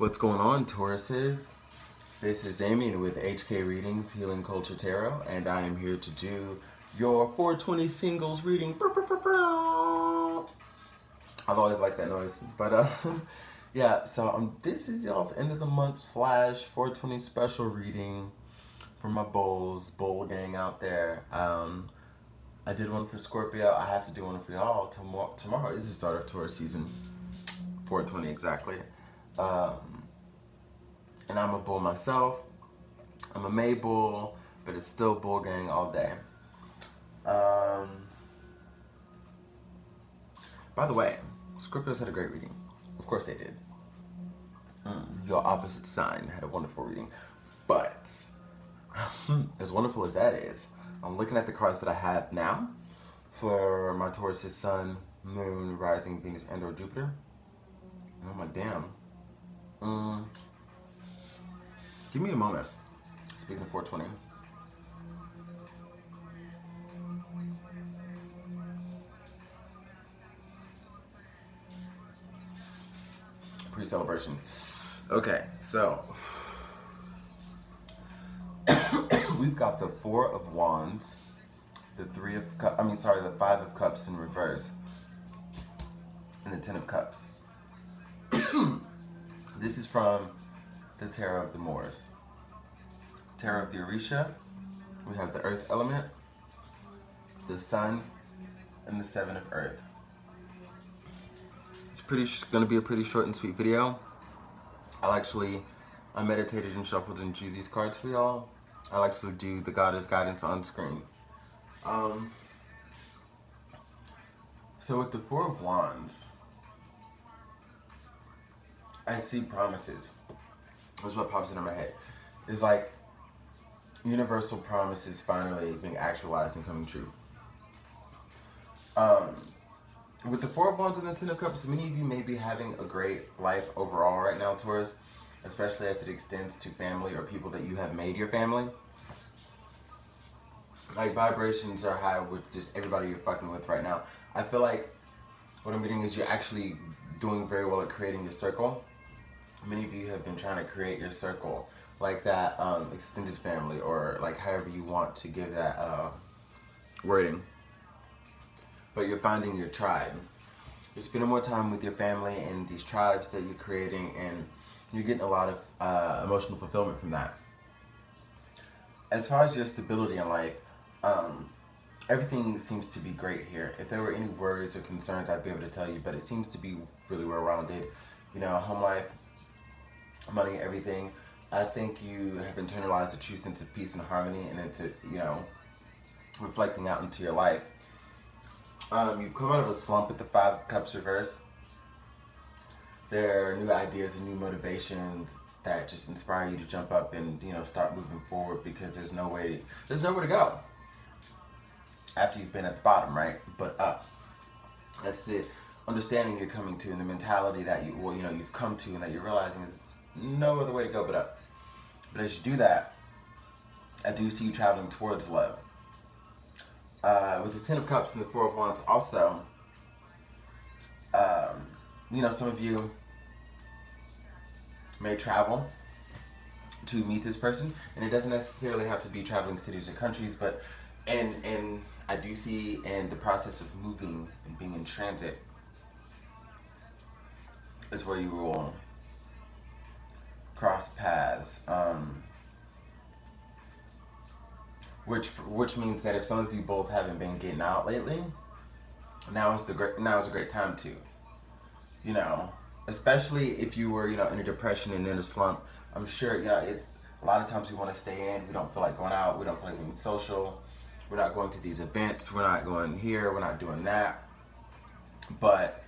What's going on, Tauruses? This is Damien with HK Readings, Healing Culture Tarot, and I am here to do your 420 singles reading. I've always liked that noise, but yeah. So this is y'all's end of the month / 420 special reading for my bull gang out there. I did one for Scorpio. I have to do one for y'all. Tomorrow is the start of Taurus season, 420 exactly. And I'm a bull myself. I'm a May bull, but it's still bull gang all day. By the way, Scorpios had a great reading. Of course they did. Your opposite sign had a wonderful reading. But, as wonderful as that is, I'm looking at the cards that I have now for my Taurus' Sun, Moon, Rising, Venus, and or Jupiter. And I'm like, damn. Give me a moment. Speaking of 420. Pre-celebration. Okay, so we've got the Four of Wands, the the Five of Cups in reverse, and the Ten of Cups. This is from the Tarot of the Moors. Tarot of the Orisha, we have the Earth element, the Sun, and the Seven of Earth. It's going to be a pretty short and sweet video. I meditated and shuffled and drew these cards for y'all. I'll actually do the Goddess Guidance on screen. So with the Four of Wands, I see promises. That's what pops into my head. It's like universal promises finally being actualized and coming true. With the Four of Wands and the Ten of Cups, many of you may be having a great life overall right now, Taurus, especially as it extends to family or people that you have made your family. Like, vibrations are high with just everybody you're fucking with right now. I feel like what I'm getting is you're actually doing very well at creating your circle. Many of you have been trying to create your circle, like that extended family, or like however you want to give that wording. But you're finding your tribe. You're spending more time with your family and these tribes that you're creating, and you're getting a lot of emotional fulfillment from that. As far as your stability in life, everything seems to be great here. If there were any worries or concerns, I'd be able to tell you, but it seems to be really well-rounded. You know, home life, money, everything. I think you have internalized a true sense of peace and harmony, and into, reflecting out into your life. You've come out of a slump with the Five of Cups reverse. There are new ideas and new motivations that just inspire you to jump up and, start moving forward, because there's nowhere to go after you've been at the bottom, right? But up. That's the understanding you're coming to, and the mentality that you've come to, and that you're realizing is no other way to go but up. But as you do that, I do see you traveling towards love. With the Ten of Cups and the Four of Wands also, some of you may travel to meet this person, and it doesn't necessarily have to be traveling cities or countries, but and I do see in the process of moving and being in transit is where you will cross paths, which means that if some of you bulls haven't been getting out lately, now is a great time to, especially if you were, in a depression and in a slump. I'm sure, it's a lot of times we want to stay in. We don't feel like going out. We don't feel like being social. We're not going to these events. We're not going here. We're not doing that. But,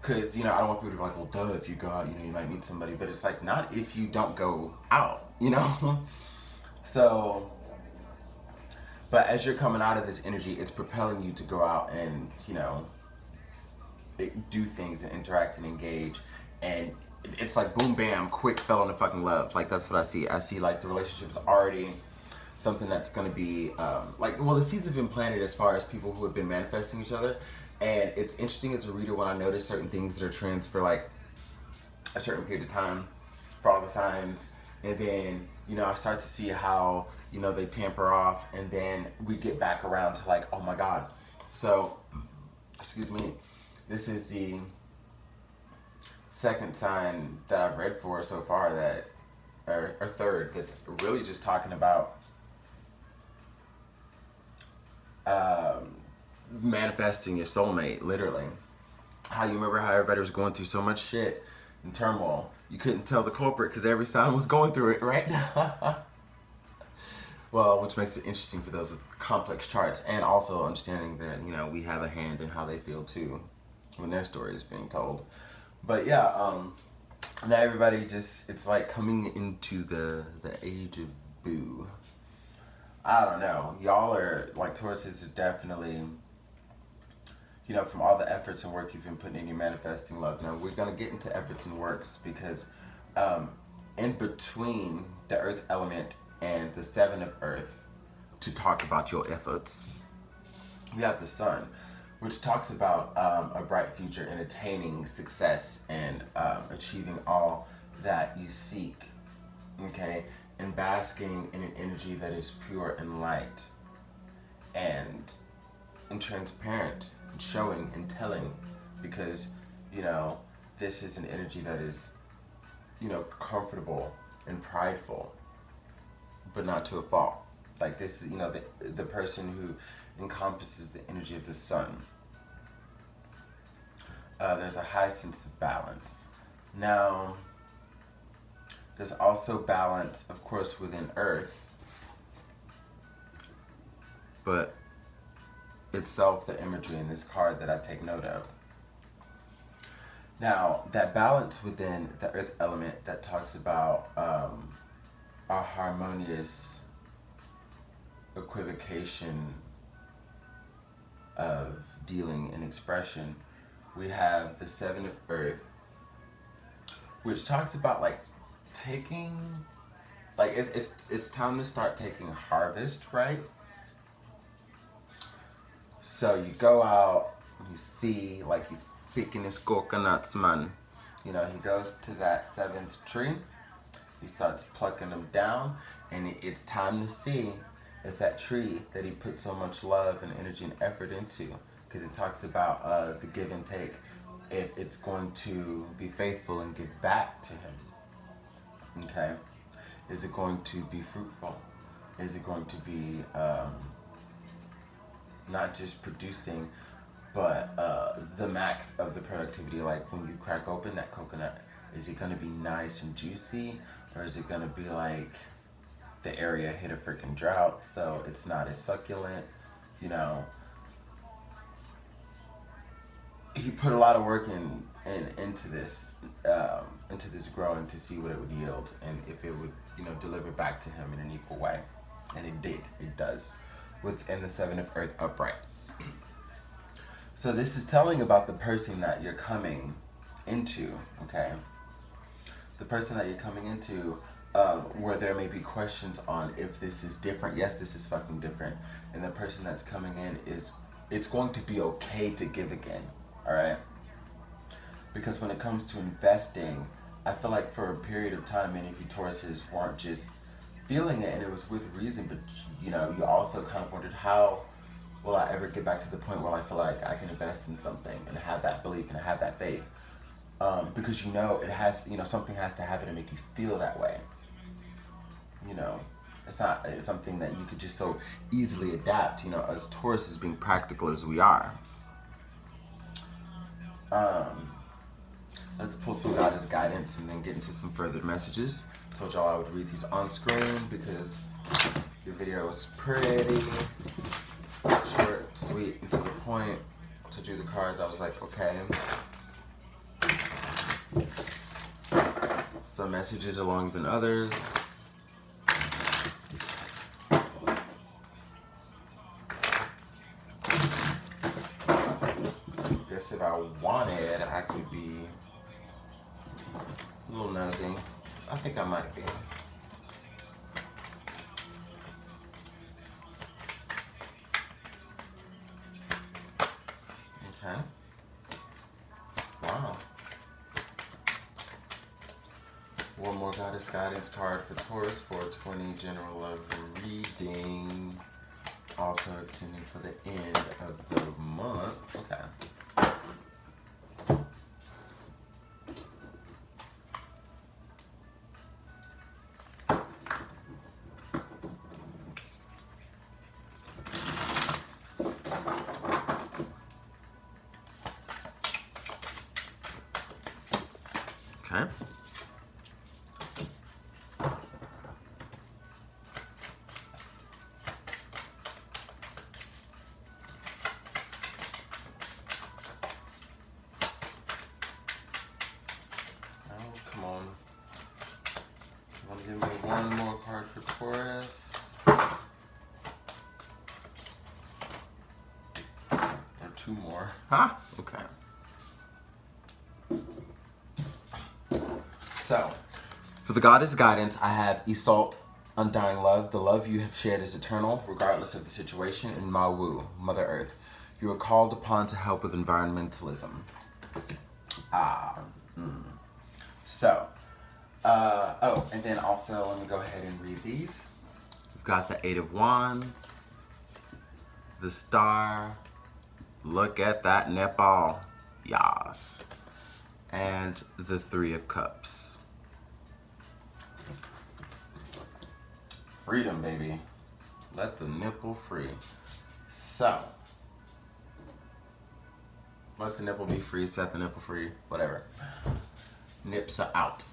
because, I don't want people to be like, well, duh, if you go out, you might meet somebody. But it's like, not if you don't go out, So, but as you're coming out of this energy, it's propelling you to go out and, do things and interact and engage. And it's like boom, bam, quick, fell into fucking love. Like, that's what I see. I see, like, the relationship's already something that's going to be, the seeds have been planted as far as people who have been manifesting each other. And it's interesting as a reader when I notice certain things that are trends for, like, a certain period of time for all the signs, and then I start to see how they tamper off, and then we get back around to like, oh my god. So excuse me, this is the second sign that I've read for so far, that or third, that's really just talking about manifesting your soulmate, literally. How you remember how everybody was going through so much shit and turmoil, you couldn't tell the culprit because every sign was going through it, right? Well, which makes it interesting for those with complex charts, and also understanding that we have a hand in how they feel too when their story is being told. But yeah, now everybody just, it's like coming into the age of boo. I don't know, y'all are like, Taurus is definitely, from all the efforts and work you've been putting in, your manifesting love. Now we're gonna get into efforts and works, because in between the earth element and the 7 of earth, to talk about your efforts, we have the sun, which talks about a bright future and attaining success and achieving all that you seek, okay, and basking in an energy that is pure and light and transparent, and showing and telling, because this is an energy that is comfortable and prideful, but not to a fault. Like this is the person who encompasses the energy of the sun. There's a high sense of balance. Now, there's also balance, of course, within Earth, but itself, the imagery in this card that I take note of. Now, that balance within the Earth element that talks about a harmonious equivocation of dealing and expression, we have the 7 of Earth, which talks about like taking, like it's time to start taking harvest, right? So you go out, you see, like he's picking his coconuts, man. He goes to that 7th tree, he starts plucking them down, and it's time to see if that tree that he put so much love and energy and effort into, because it talks about the give and take, if it's going to be faithful and give back to him, okay? Is it going to be fruitful? Is it going to be not just producing, but the max of the productivity? Like when you crack open that coconut, is it going to be nice and juicy, or is it going to be like the area hit a freaking drought, so it's not as succulent? He put a lot of work into this growing to see what it would yield, and if it would deliver back to him in an equal way. And it does, within the 7 of Earth upright. So this is telling about the person that you're coming into, okay? The person that you're coming into, where there may be questions on if this is different. Yes, this is fucking different. And the person that's coming in it's going to be okay to give again, all right? Because when it comes to investing, I feel like for a period of time, many of you Tauruses weren't just feeling it, and it was with reason, but you also kind of wondered, how will I ever get back to the point where I feel like I can invest in something and have that belief and have that faith? Because it has, something has to happen to make you feel that way. It's not something that you could just so easily adapt, as Tauruses being practical as we are. Let's pull some goddess guidance and then get into some further messages. Told y'all I would read these on screen because your video was pretty short, sweet, and to the point. To do the cards, I was like, okay. Some messages are longer than others. Guess if I wanted, I could be a little nosy. I think I might be. Okay. Wow. One more Goddess Guidance card for Taurus for 20 general love reading. Also extending for the end of the month. Okay. Okay. Come on. You want to give me one more card for Taurus? Or two more. Huh? Okay. So, for the Goddess Guidance, I have Iseult, Undying Love. The love you have shared is eternal, regardless of the situation. And Mawu, Mother Earth. You are called upon to help with environmentalism. So, oh, and then also, let me go ahead and read these. We've got the Eight of Wands, the Star, look at that nipple, yas, and the Three of Cups. Freedom, baby. Let the nipple free. So, let the nipple be free, set the nipple free, whatever. Nips are out.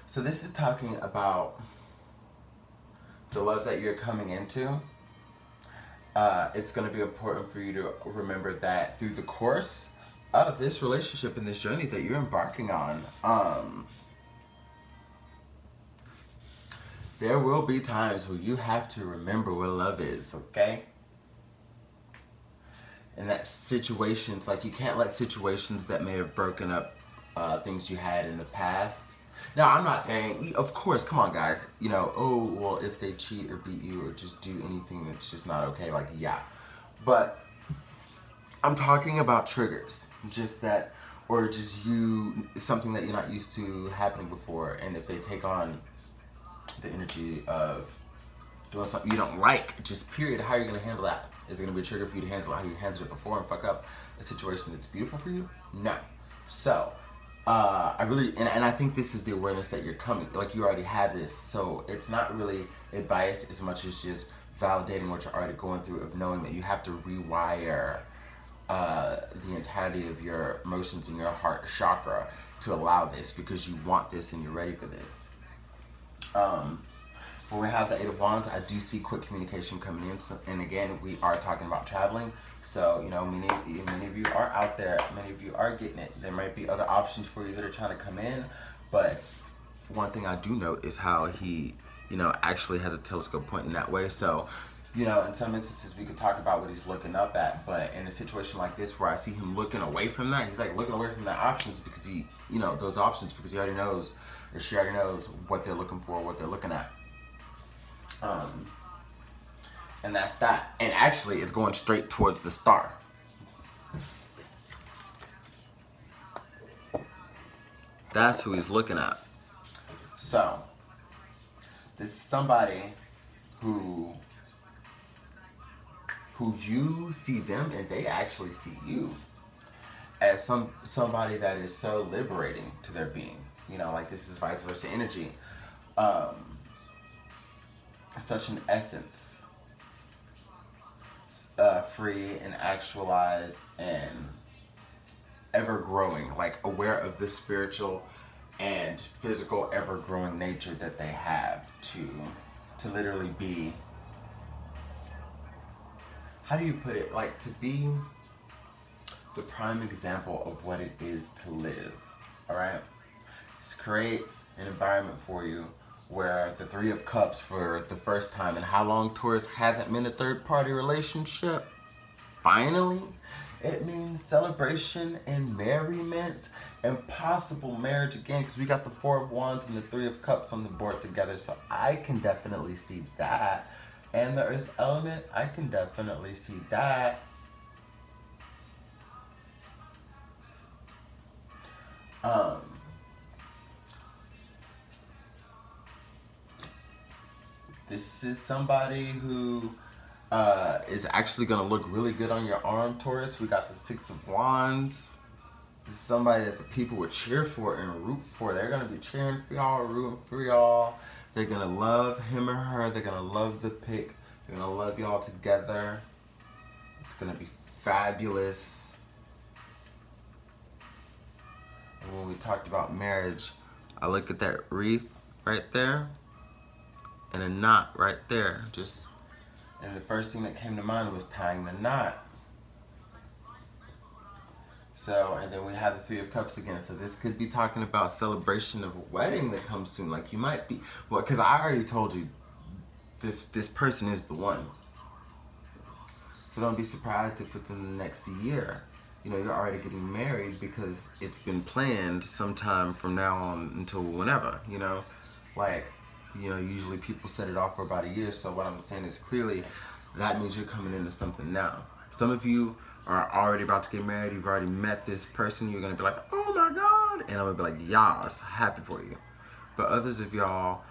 So this is talking about the love that you're coming into. It's going to be important for you to remember that through the course of this relationship and this journey that you're embarking on, there will be times where you have to remember what love is, okay? And that situations, like you can't let situations that may have broken up things you had in the past. Now, I'm not saying, of course, come on guys, you know, oh, well, if they cheat or beat you or just do anything that's just not okay, like, yeah. But I'm talking about triggers, just that, or just you, something that you're not used to happening before, and if they take on the energy of doing something you don't like, just period, how are you going to handle that? Is it going to be a trigger for you to handle how you handled it before and fuck up a situation that's beautiful for you? No. So, I really, and I think this is the awareness that you're coming, like you already have this. So it's not really advice as much as just validating what you're already going through, of knowing that you have to rewire the entirety of your emotions and your heart chakra to allow this, because you want this and you're ready for this. When we have the Eight of Wands, I do see quick communication coming in. So, and again, we are talking about traveling. So, you know, many of you are out there. Many of you are getting it. There might be other options for you that are trying to come in. But one thing I do note is how he, you know, actually has a telescope pointing that way. So, you know, in some instances, we could talk about what he's looking up at. But in a situation like this where I see him looking away from that, he's like looking away from the options because he, you know, those options, because he already knows, or she already knows what they're looking for, what they're looking at. And that's that. And actually, it's going straight towards the Star. That's who he's looking at. So, this is somebody who you see them and they actually see you as somebody that is so liberating to their being. You know, like this is vice versa energy. Such an essence. Free and actualized and ever growing, like aware of the spiritual and physical ever growing nature that they have to literally be, how do you put it, like to be the prime example of what it is to live. All right, this creates an environment for you where the Three of Cups for the first time in how long Taurus hasn't been a third-party relationship, finally, it means celebration and merriment and possible marriage again, because we got the Four of Wands and the Three of Cups on the board together, so I can definitely see that. And the Earth element, I can definitely see that. This is somebody who is actually gonna look really good on your arm, Taurus. We got the Six of Wands. This is somebody that the people would cheer for and root for. They're gonna be cheering for y'all, rooting for y'all. They're gonna love him or her. They're gonna love the pick. They're gonna love y'all together. It's gonna be fabulous. And when we talked about marriage, I look at that wreath right there and a knot right there. And the first thing that came to mind was tying the knot. So, and then we have the Three of Cups again. So this could be talking about celebration of a wedding that comes soon. Like you might be, well, because I already told you, this person is the one. So don't be surprised if within the next year, you know, you're already getting married because it's been planned sometime from now on until whenever, you know. Like, you know, usually people set it off for about a year. So what I'm saying is clearly that means you're coming into something now. Some of you are already about to get married. You've already met this person. You're going to be like, oh my God. And I'm going to be like, yas, happy for you. But others of y'all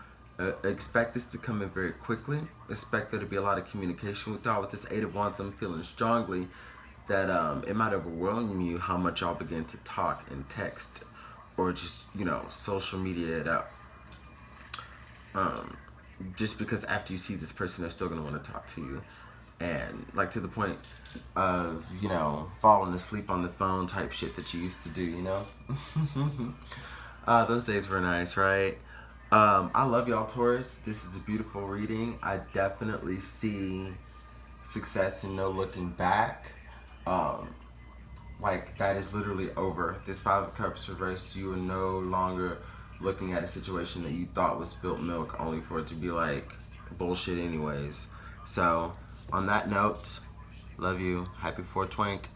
expect this to come in very quickly. Expect there to be a lot of communication with y'all. With this Eight of Wands, I'm feeling strongly that it might overwhelm you how much y'all begin to talk and text or just, you know, social media it up. Just because after you see this person, they're still going to want to talk to you. And like to the point of, you know, falling asleep on the phone type shit that you used to do, you know? Those days were nice, right? I love y'all, Taurus. This is a beautiful reading. I definitely see success and no looking back. Like that is literally over. This Five of Cups reversed. You are no longer looking at a situation that you thought was spilt milk only for it to be like bullshit anyways. So on that note, love you. Happy 420.